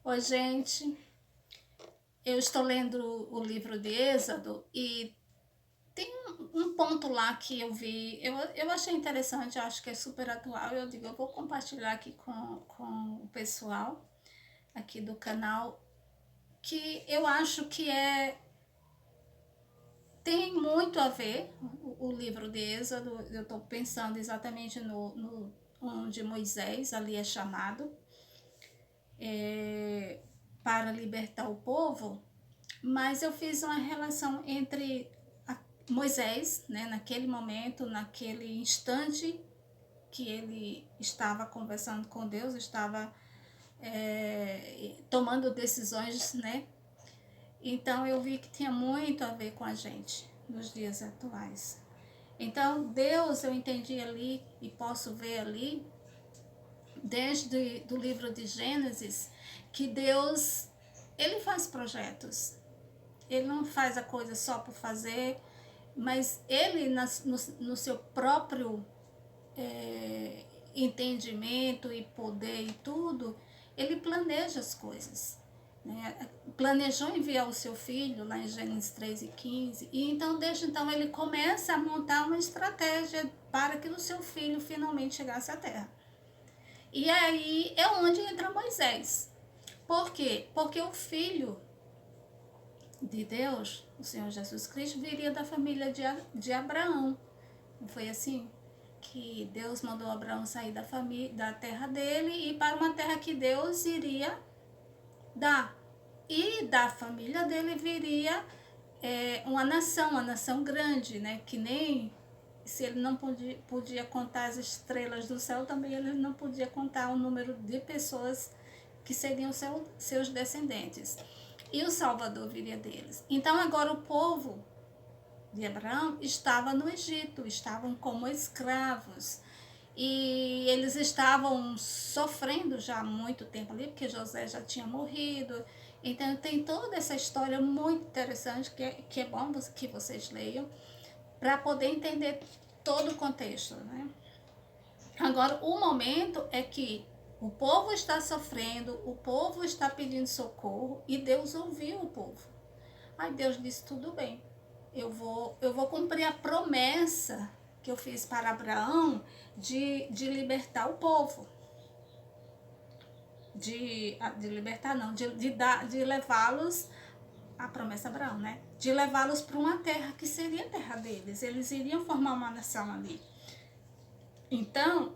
Oi, gente. Eu estou lendo o livro de Êxodo e tem um ponto lá que eu vi, eu achei interessante, eu acho que é super atual. Eu digo, eu vou compartilhar aqui com o pessoal aqui do canal, que eu acho que tem muito a ver o livro de Êxodo. Eu estou pensando exatamente no onde Moisés ali é chamado é, para libertar o povo. Mas eu fiz uma relação entre Moisés, né, naquele momento, naquele instante que ele estava conversando com Deus, estava tomando decisões, né? Então eu vi que tinha muito a ver com a gente nos dias atuais. Então Deus, eu entendi ali e posso ver ali, desde do livro de Gênesis, que Deus, ele faz projetos. Ele não faz a coisa só por fazer, mas ele, no seu próprio entendimento e poder e tudo, ele planeja as coisas. Né? Planejou enviar o seu filho lá em Gênesis 3:15, e então, desde então, ele começa a montar uma estratégia para que o seu filho finalmente chegasse à terra. E aí é onde entra Moisés. Por quê? Porque o filho de Deus, o Senhor Jesus Cristo, viria da família de Abraão. Não foi assim? Que Deus mandou Abraão sair da família, da terra dele e ir para uma terra que Deus iria dar. E da família dele viria uma nação grande, né? Que nem se ele não podia contar as estrelas do céu, também ele não podia contar o número de pessoas que seriam seus descendentes. E o Salvador viria deles. Então agora o povo de Abraão estava no Egito, estavam como escravos. E eles estavam sofrendo já há muito tempo ali, porque José já tinha morrido. Então tem toda essa história muito interessante que é bom que vocês leiam para poder entender todo o contexto, né? Agora, o momento é que o povo está sofrendo, o povo está pedindo socorro e Deus ouviu o povo. Aí Deus disse: tudo bem, eu vou cumprir a promessa que eu fiz para Abraão de libertar o povo. De libertar, não, de levá-los, a promessa a Abraão, né? De levá-los para uma terra que seria a terra deles. Eles iriam formar uma nação ali. Então,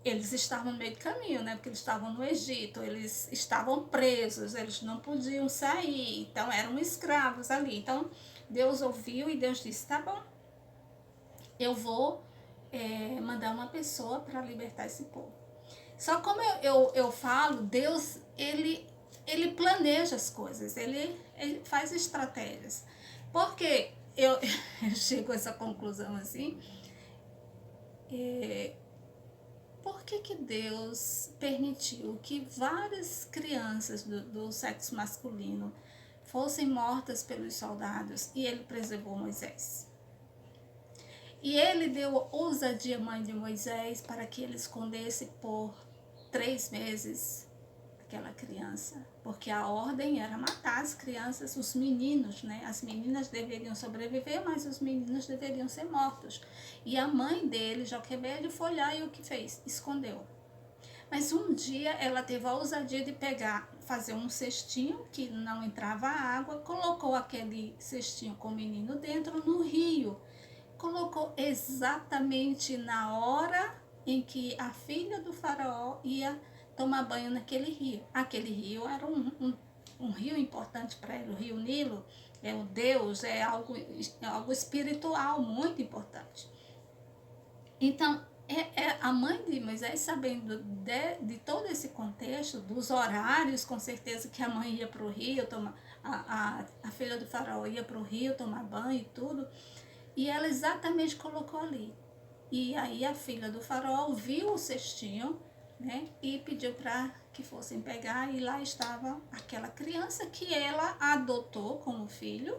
eles estavam no meio do caminho, né? Porque eles estavam no Egito, eles estavam presos, eles não podiam sair, então eram escravos ali. Então, Deus ouviu e Deus disse: tá bom, eu vou mandar uma pessoa para libertar esse povo. Só como eu falo, Deus, ele planeja as coisas, ele faz estratégias. Porque eu chego a essa conclusão assim, por que Deus permitiu que várias crianças do sexo masculino fossem mortas pelos soldados e ele preservou Moisés? E ele deu ousadia à mãe de Moisés para que ele escondesse por 3 meses aquela criança, porque a ordem era matar as crianças, os meninos, né? As meninas deveriam sobreviver, mas os meninos deveriam ser mortos. E a mãe dele, Joquebede, foi lá e o que fez? Escondeu. Mas um dia ela teve a ousadia de fazer um cestinho que não entrava água, colocou aquele cestinho com o menino dentro no rio. Colocou exatamente na hora em que a filha do faraó ia tomar banho naquele rio. Aquele rio era um rio importante para ele, o rio Nilo, é o Deus, é algo espiritual muito importante. Então, a mãe de Moisés, sabendo de todo esse contexto, dos horários, com certeza que a mãe ia para o rio, a filha do faraó ia para o rio tomar banho e tudo, e ela exatamente colocou ali. E aí a filha do faraó viu o cestinho, né, e pediu para que fossem pegar, e lá estava aquela criança que ela adotou como filho,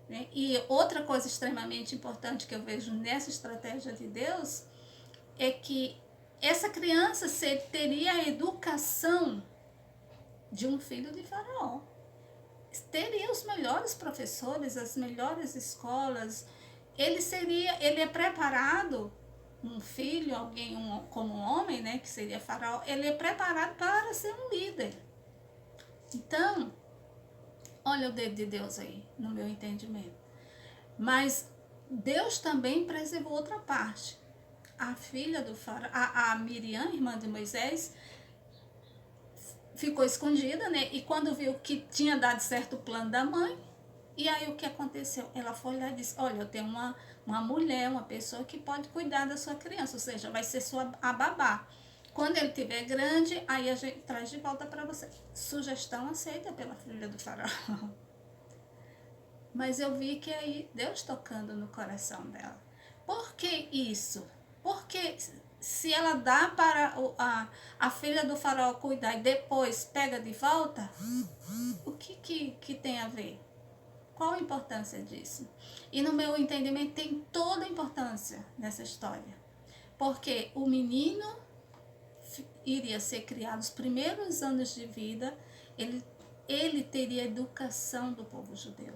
né? E outra coisa extremamente importante que eu vejo nessa estratégia de Deus é que essa criança teria a educação de um filho de Faraó. Teria os melhores professores, as melhores escolas. Ele é preparado, um filho, alguém como um homem, né, que seria Faraó, ele é preparado para ser um líder. Então, olha o dedo de Deus aí, no meu entendimento. Mas Deus também preservou outra parte. A filha do Faraó, a Miriam, irmã de Moisés, ficou escondida, né? E quando viu que tinha dado certo o plano da mãe, e aí o que aconteceu? Ela foi lá e disse, olha, eu tenho uma mulher, uma pessoa que pode cuidar da sua criança, ou seja, vai ser a babá. Quando ele tiver grande, aí a gente traz de volta para você. Sugestão aceita pela filha do Faraó. Mas eu vi que aí Deus tocando no coração dela. Por que isso? Porque se ela dá para a filha do Faraó cuidar e depois pega de volta, o que tem a ver? Qual a importância disso? E no meu entendimento tem toda a importância nessa história. Porque o menino iria ser criado os primeiros anos de vida, ele teria a educação do povo judeu.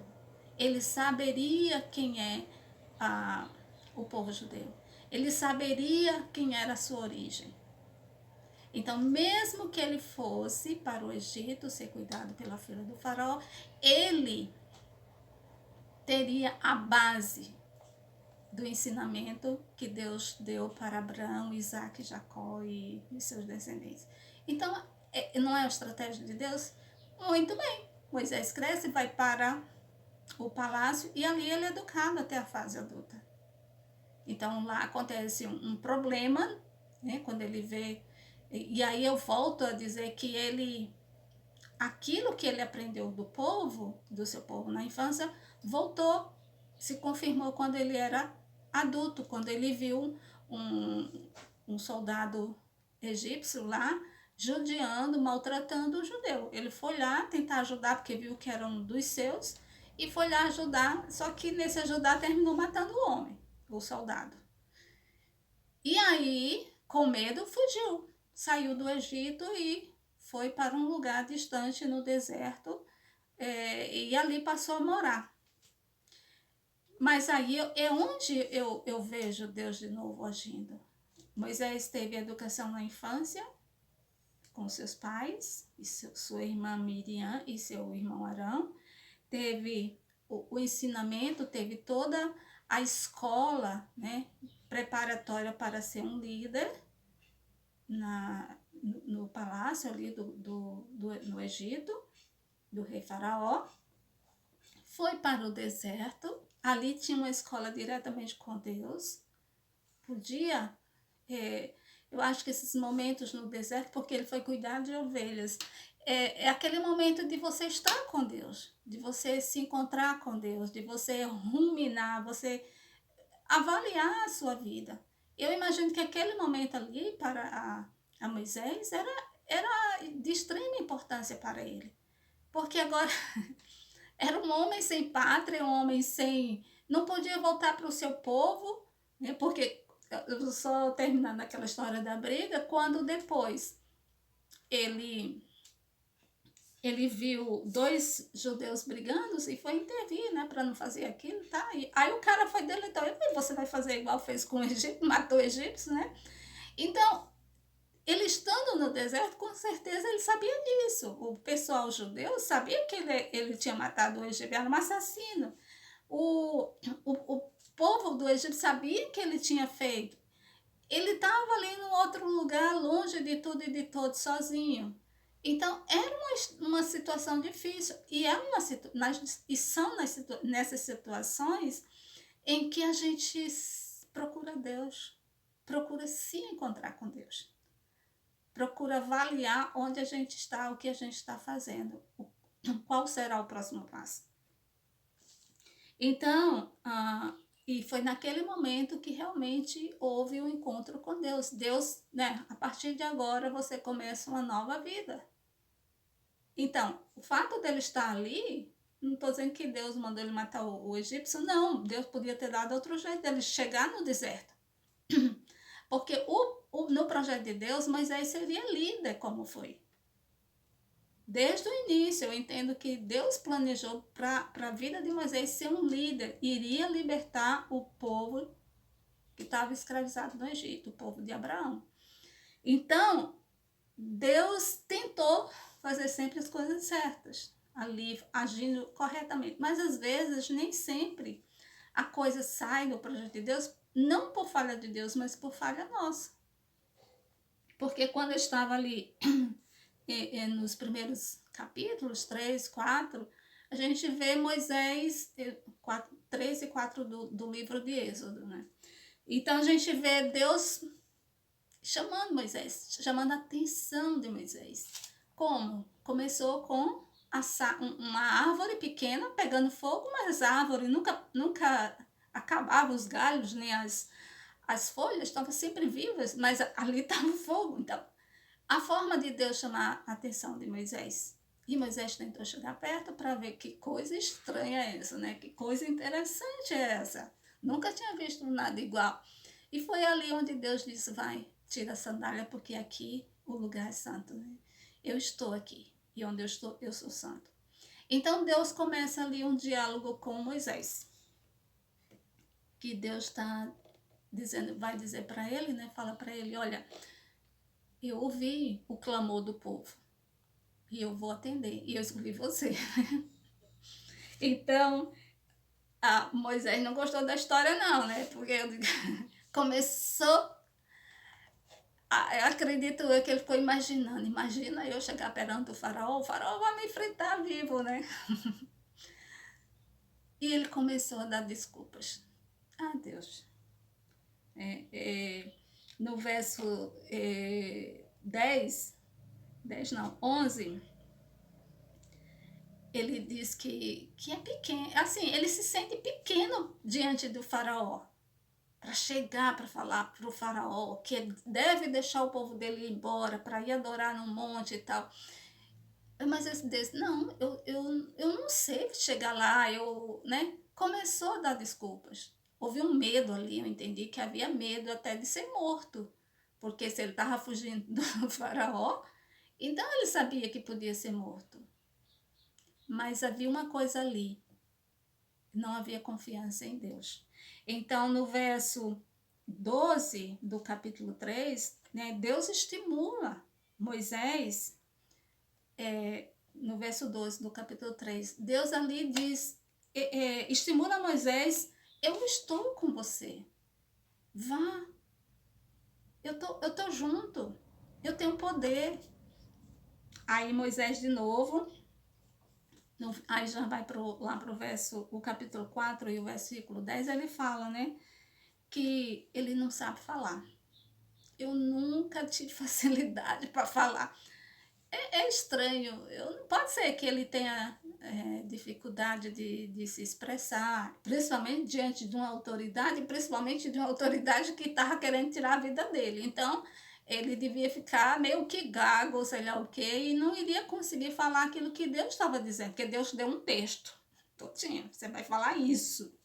Ele saberia quem é o povo judeu. Ele saberia quem era a sua origem. Então, mesmo que ele fosse para o Egito ser cuidado pela filha do faraó, ele teria a base do ensinamento que Deus deu para Abraão, Isaac, Jacó e seus descendentes. Então, não é a estratégia de Deus? Muito bem. Moisés cresce, vai para o palácio e ali ele é educado até a fase adulta. Então, lá acontece um problema, né, quando ele vê... E aí eu volto a dizer que aquilo que ele aprendeu do seu povo na infância, se confirmou quando ele era adulto, quando ele viu um soldado egípcio lá, judiando, maltratando o judeu. Ele foi lá tentar ajudar, porque viu que era um dos seus, e foi lá ajudar, só que nesse ajudar terminou matando o homem, o soldado. E aí, com medo, fugiu, saiu do Egito e foi para um lugar distante no deserto, e ali passou a morar. Mas aí é onde eu vejo Deus de novo agindo. Moisés teve educação na infância, com seus pais, e sua irmã Miriam e seu irmão Arão. Teve o ensinamento, teve toda a escola, né, preparatória para ser um líder no palácio ali no Egito, do rei Faraó. Foi para o deserto, ali tinha uma escola diretamente com Deus. Podia, eu acho que esses momentos no deserto, porque ele foi cuidar de ovelhas, é aquele momento de você estar com Deus, de você se encontrar com Deus, de você ruminar, você avaliar a sua vida. Eu imagino que aquele momento ali para a Moisés era de extrema importância para ele, porque agora era um homem sem pátria, um homem sem... Não podia voltar para o seu povo, né? Porque, só terminando aquela história da briga, quando depois ele viu dois judeus brigando e foi intervir, né, para não fazer aquilo, tá? E aí o cara foi dele, então, você vai fazer igual fez com o Egito, matou o egípcio, né? Então, ele estando no deserto, com certeza ele sabia disso. O pessoal judeu sabia que ele tinha matado o egípcio, era um assassino. O povo do Egito sabia que ele tinha feito. Ele estava ali num outro lugar, longe de tudo e de todos, sozinho. Então, era uma situação difícil. E são nessas situações em que a gente procura Deus, procura se encontrar com Deus. Procura avaliar onde a gente está, o que a gente está fazendo, qual será o próximo passo. Então, e foi naquele momento que realmente houve um encontro com Deus. Deus, né, a partir de agora você começa uma nova vida. Então, o fato dele estar ali, não estou dizendo que Deus mandou ele matar o egípcio, não. Deus podia ter dado outro jeito dele chegar no deserto. Porque no projeto de Deus, Moisés seria líder, como foi. Desde o início, eu entendo que Deus planejou para a vida de Moisés ser um líder, iria libertar o povo que estava escravizado no Egito, o povo de Abraão. Então, Deus tentou fazer sempre as coisas certas, ali agindo corretamente, mas às vezes nem sempre a coisa sai do projeto de Deus, não por falha de Deus, mas por falha nossa. Porque quando eu estava ali nos primeiros capítulos, 3, 4, a gente vê Moisés, 3 e 4 do livro de Êxodo, né? Então a gente vê Deus chamando Moisés, chamando a atenção de Moisés. Como? Começou com uma árvore pequena pegando fogo, mas a árvore nunca acabava os galhos, nem as folhas estavam sempre vivas, mas ali estava fogo. Então, a forma de Deus chamar a atenção de Moisés. E Moisés tentou chegar perto para ver que coisa estranha é essa, né? Que coisa interessante é essa. Nunca tinha visto nada igual. E foi ali onde Deus disse, vai, tira a sandália, porque aqui o lugar é santo, né? Eu estou aqui. E onde eu estou, eu sou santo. Então Deus começa ali um diálogo com Moisés. Que Deus está dizendo, vai dizer para ele, né? Fala para ele, olha, eu ouvi o clamor do povo e eu vou atender, e eu escolhi você. Então, Moisés não gostou da história não, né? Porque começou, eu acredito que ele ficou imaginando, imagina eu chegar perante o faraó vai me enfrentar vivo, né? E ele começou a dar desculpas. Deus. No verso 10 não, 11, ele diz que é pequeno, assim, ele se sente pequeno diante do faraó, para chegar, para falar para o faraó que ele deve deixar o povo dele ir embora, para ir adorar no monte e tal. Mas esse disse, não, eu não sei chegar lá, né? Começou a dar desculpas. Houve um medo ali, eu entendi que havia medo até de ser morto, porque se ele estava fugindo do faraó, então ele sabia que podia ser morto. Mas havia uma coisa ali, não havia confiança em Deus. Então, no verso 12 do capítulo 3, né, Deus estimula Moisés, no verso 12 do capítulo 3, Deus ali diz, estimula Moisés, eu estou com você, vá, eu tô junto, eu tenho poder. Aí Moisés de novo, aí já vai lá para o capítulo 4 e o versículo 10, ele fala, né, que ele não sabe falar. Eu nunca tive facilidade para falar. É estranho, não pode ser que ele tenha dificuldade de se expressar, principalmente diante de uma autoridade, principalmente de uma autoridade que estava querendo tirar a vida dele. Então, ele devia ficar meio que gago, sei lá o quê, e não iria conseguir falar aquilo que Deus estava dizendo, porque Deus deu um texto. Todinho, você vai falar isso.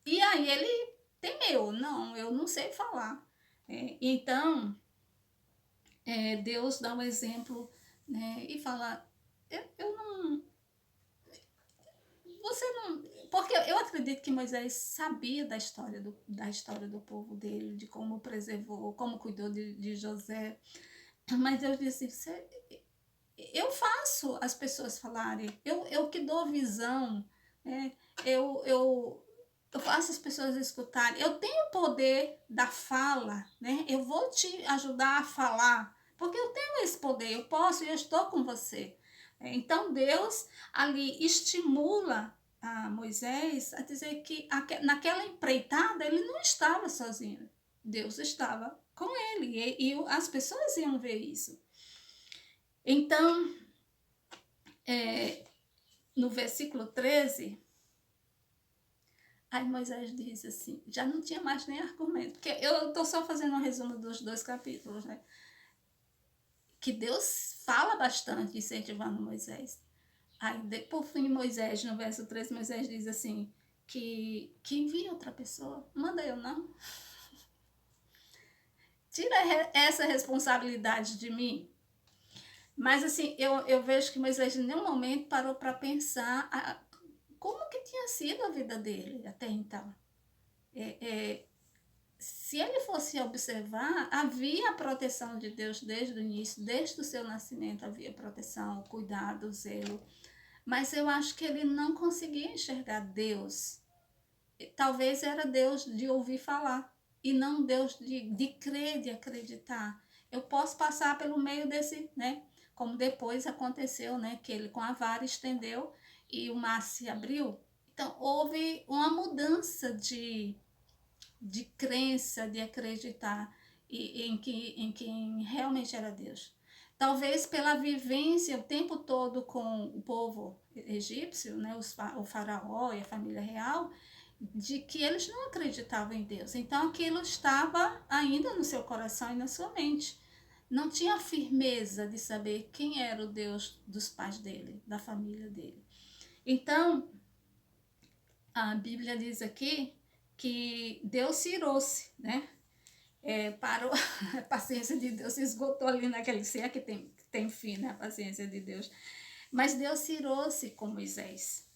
E aí ele temeu, não, eu não sei falar. Então, Deus dá um exemplo, né, e fala, eu não, você não, porque eu acredito que Moisés sabia da história do povo dele, de como preservou, como cuidou de José, mas Deus disse, eu faço as pessoas falarem, eu que dou visão, né, eu faço as pessoas escutarem, eu tenho o poder da fala, né, eu vou te ajudar a falar, porque eu tenho esse poder, eu posso e eu estou com você. Então Deus ali estimula a Moisés a dizer que naquela empreitada ele não estava sozinho, Deus estava com ele e as pessoas iam ver isso. Então, no versículo 13, aí Moisés diz assim, já não tinha mais nem argumento, porque eu estou só fazendo um resumo dos 2 capítulos, né? Que Deus fala bastante incentivando Moisés. Aí, por fim, Moisés, no verso 13, Moisés diz assim, que envia outra pessoa, manda eu não. Tira essa responsabilidade de mim. Mas assim, eu vejo que Moisés em nenhum momento parou para pensar como que tinha sido a vida dele até então. É, é, se ele fosse observar, havia a proteção de Deus desde o início, desde o seu nascimento havia proteção, cuidado, zelo. Mas eu acho que ele não conseguia enxergar Deus. Talvez era Deus de ouvir falar e não Deus de crer, de acreditar. Eu posso passar pelo meio desse, né? Como depois aconteceu, né? Que ele com a vara estendeu e o mar se abriu. Então houve uma mudança de crença, de acreditar em quem realmente era Deus. Talvez pela vivência o tempo todo com o povo egípcio, né, o faraó e a família real, de que eles não acreditavam em Deus. Então aquilo estava ainda no seu coração e na sua mente. Não tinha firmeza de saber quem era o Deus dos pais dele, da família dele. Então, a Bíblia diz aqui que Deus se irou-se, né? Parou, a paciência de Deus se esgotou ali naquele ser que tem fim, né? A paciência de Deus. Mas Deus se irou-se com Moisés,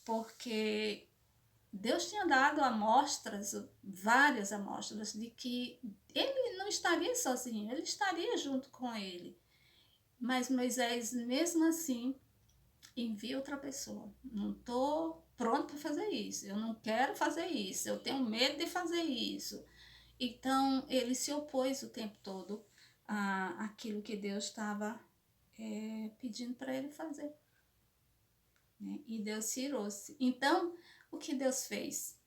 porque Deus tinha dado amostras, várias amostras, de que ele não estaria sozinho, ele estaria junto com ele. Mas Moisés, mesmo assim, envia outra pessoa. Não estou pronto para fazer isso, eu não quero fazer isso, eu tenho medo de fazer isso. Então, ele se opôs o tempo todo àquilo que Deus estava pedindo para ele fazer. Né? E Deus se irou-se. Então, o que Deus fez?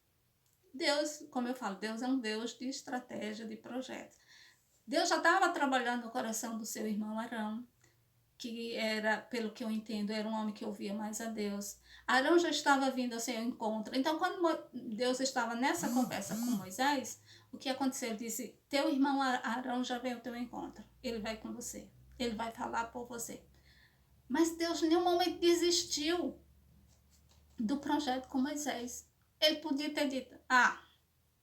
Deus, como eu falo, Deus é um Deus de estratégia, de projeto. Deus já estava trabalhando no coração do seu irmão Arão, que era, pelo que eu entendo, era um homem que ouvia mais a Deus. Arão já estava vindo ao seu encontro. Então, quando Deus estava nessa conversa com Moisés, o que aconteceu? Ele disse: teu irmão Arão já veio ao teu encontro. Ele vai com você. Ele vai falar por você. Mas Deus em nenhum momento desistiu do projeto com Moisés. Ele podia ter dito: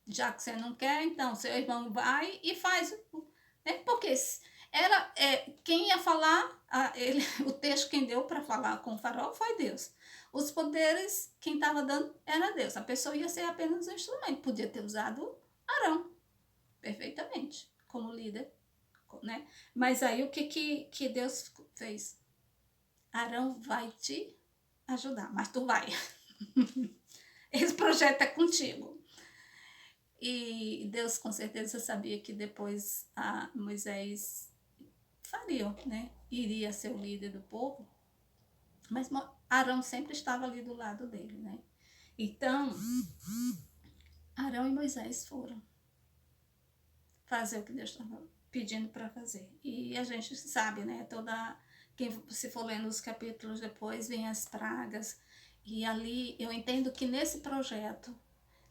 já que você não quer, então seu irmão vai e faz. Né? Porque era quem ia falar, o texto quem deu para falar com o faraó foi Deus. Os poderes, quem estava dando era Deus. A pessoa ia ser apenas um instrumento. Podia ter usado Arão perfeitamente como líder. Né? Mas aí o que Deus fez? Arão vai te ajudar, mas tu vai. Esse projeto é contigo. E Deus com certeza sabia que depois Moisés faria, né? Iria ser o líder do povo, mas Arão sempre estava ali do lado dele, né? Então, Arão e Moisés foram fazer o que Deus estava pedindo para fazer. E a gente sabe, né? Quem se for lendo os capítulos depois, vem as pragas. E ali eu entendo que nesse projeto,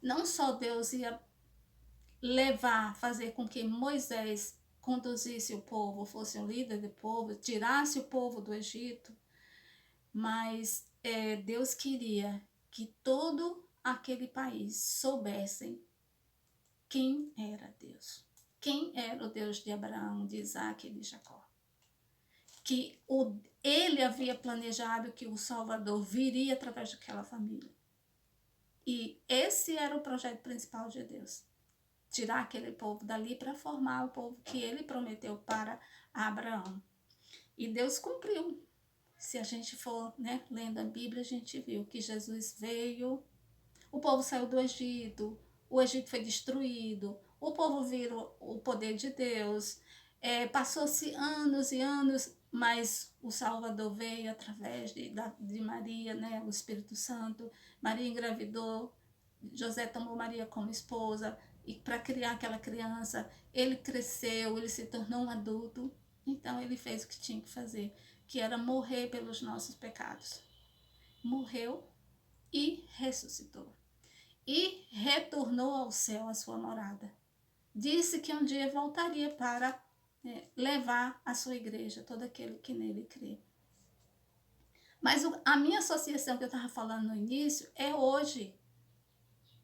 não só Deus ia fazer com que Moisés conduzisse o povo, fosse o líder do povo, tirasse o povo do Egito, mas Deus queria que todo aquele país soubessem quem era Deus, quem era o Deus de Abraão, de Isaac e de Jacó. Que ele havia planejado que o Salvador viria através daquela família. E esse era o projeto principal de Deus. Tirar aquele povo dali para formar o povo que ele prometeu para Abraão. E Deus cumpriu. Se a gente for, né, lendo a Bíblia, a gente viu que Jesus veio, o povo saiu do Egito, o Egito foi destruído, o povo viu o poder de Deus, passou-se anos e anos, mas o Salvador veio através de Maria, né, o Espírito Santo. Maria engravidou, José tomou Maria como esposa, e para criar aquela criança, ele cresceu, ele se tornou um adulto, então ele fez o que tinha que fazer, que era morrer pelos nossos pecados. Morreu e ressuscitou. E retornou ao céu, a sua morada. Disse que um dia voltaria para levar a sua igreja, todo aquele que nele crê. Mas a minha associação que eu estava falando no início é hoje.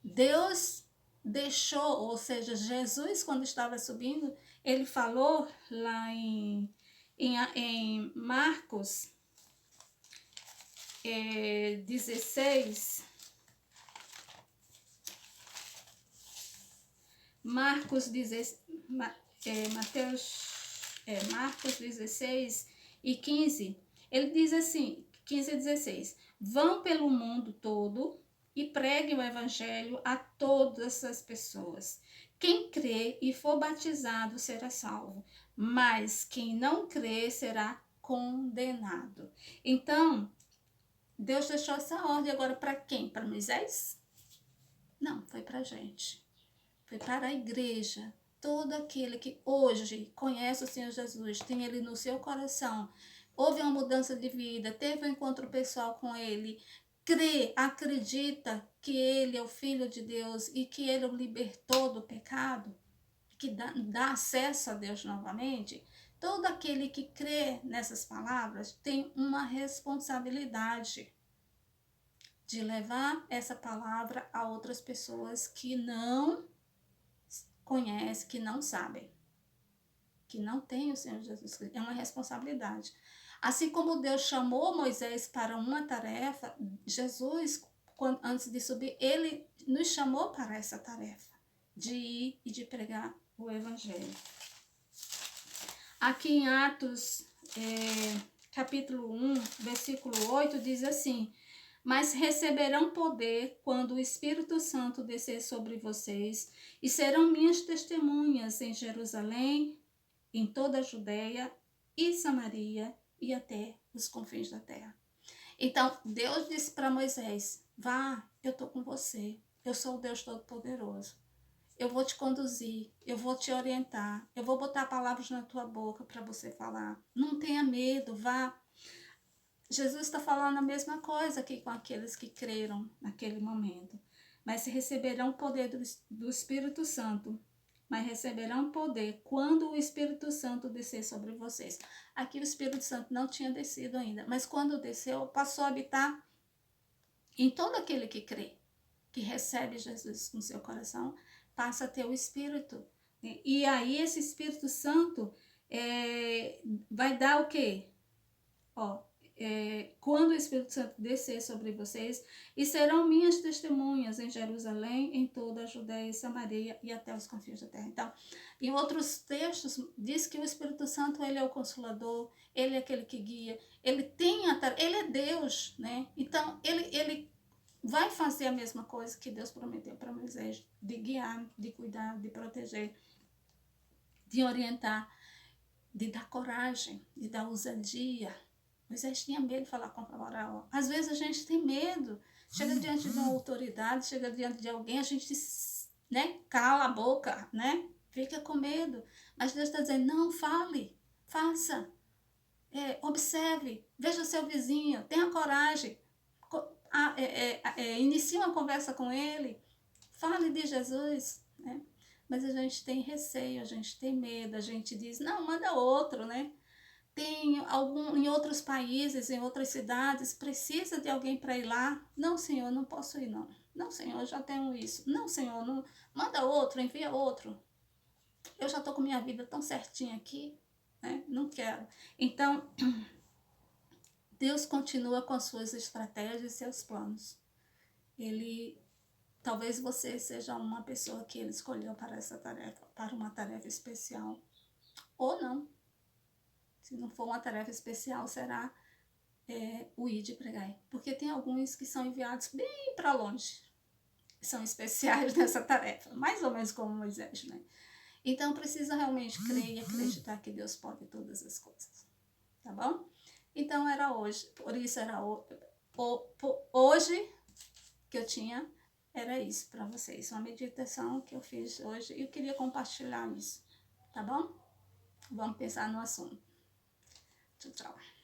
Deus deixou, ou seja, Jesus, quando estava subindo, ele falou lá em Em Marcos 16, Marcos 16 e 15, ele diz assim, 15 e 16, vão pelo mundo todo e preguem o evangelho a todas as pessoas. Quem crê e for batizado será salvo, mas quem não crê será condenado. Então, Deus deixou essa ordem agora para quem? Para Moisés? Não, foi para a gente. Foi para a igreja. Todo aquele que hoje conhece o Senhor Jesus, tem Ele no seu coração, houve uma mudança de vida, teve um encontro pessoal com Ele, crê, acredita que Ele é o Filho de Deus e que Ele o libertou do pecado, que dá acesso a Deus novamente. Todo aquele que crê nessas palavras tem uma responsabilidade de levar essa palavra a outras pessoas que não conhecem, que não sabem, que não tem o Senhor Jesus Cristo. É uma responsabilidade. Assim como Deus chamou Moisés para uma tarefa, Jesus, antes de subir, ele nos chamou para essa tarefa, de ir e de pregar o Evangelho. Aqui em Atos, capítulo 1, versículo 8, diz assim: mas receberão poder quando o Espírito Santo descer sobre vocês, e serão minhas testemunhas em Jerusalém, em toda a Judeia e Samaria e até os confins da terra. Então, Deus disse para Moisés: vá, eu estou com você, eu sou o Deus Todo-Poderoso. Eu vou te conduzir, eu vou te orientar, eu vou botar palavras na tua boca para você falar. Não tenha medo, vá. Jesus está falando a mesma coisa aqui com aqueles que creram naquele momento. Mas receberão o poder do Espírito Santo. Mas receberão poder quando o Espírito Santo descer sobre vocês. Aqui o Espírito Santo não tinha descido ainda. Mas quando desceu, passou a habitar em todo aquele que crê, que recebe Jesus no seu coração, passa a ter o Espírito. E aí esse Espírito Santo vai dar o quê? Quando o Espírito Santo descer sobre vocês, e serão minhas testemunhas em Jerusalém, em toda a Judéia e Samaria e até os confins da terra. Então, em outros textos, diz que o Espírito Santo, ele é o Consolador, ele é aquele que guia, ele é Deus, né? Então, ele vai fazer a mesma coisa que Deus prometeu para Moisés, de guiar, de cuidar, de proteger, de orientar, de dar coragem, de dar ousadia. Moisés tinha medo de falar com o faraó. Às vezes a gente tem medo. Chega diante de uma autoridade, chega diante de alguém, a gente, né, cala a boca, né? Fica com medo. Mas Deus está dizendo, não, fale, faça, observe, veja o seu vizinho, tenha coragem, inicie uma conversa com ele, fale de Jesus, né? Mas a gente tem receio, a gente tem medo, a gente diz, não, manda outro, né? Tem em outros países, em outras cidades, precisa de alguém para ir lá. Não, Senhor, não posso ir, não. Não, Senhor, eu já tenho isso. Não, Senhor, não, manda outro, envia outro. Eu já estou com minha vida tão certinha aqui, né? Não quero. Então, Deus continua com as suas estratégias e seus planos. Talvez você seja uma pessoa que ele escolheu para essa tarefa, para uma tarefa especial. Ou não. Se não for uma tarefa especial, será o ir de pregar. Porque tem alguns que são enviados bem para longe. São especiais nessa tarefa. Mais ou menos como Moisés, né? Então, precisa realmente crer e acreditar que Deus pode todas as coisas. Tá bom? Então, era hoje. Por isso, era hoje que eu tinha. Era isso para vocês. Uma meditação que eu fiz hoje. E eu queria compartilhar isso. Tá bom? Vamos pensar no assunto. Tchau, tchau.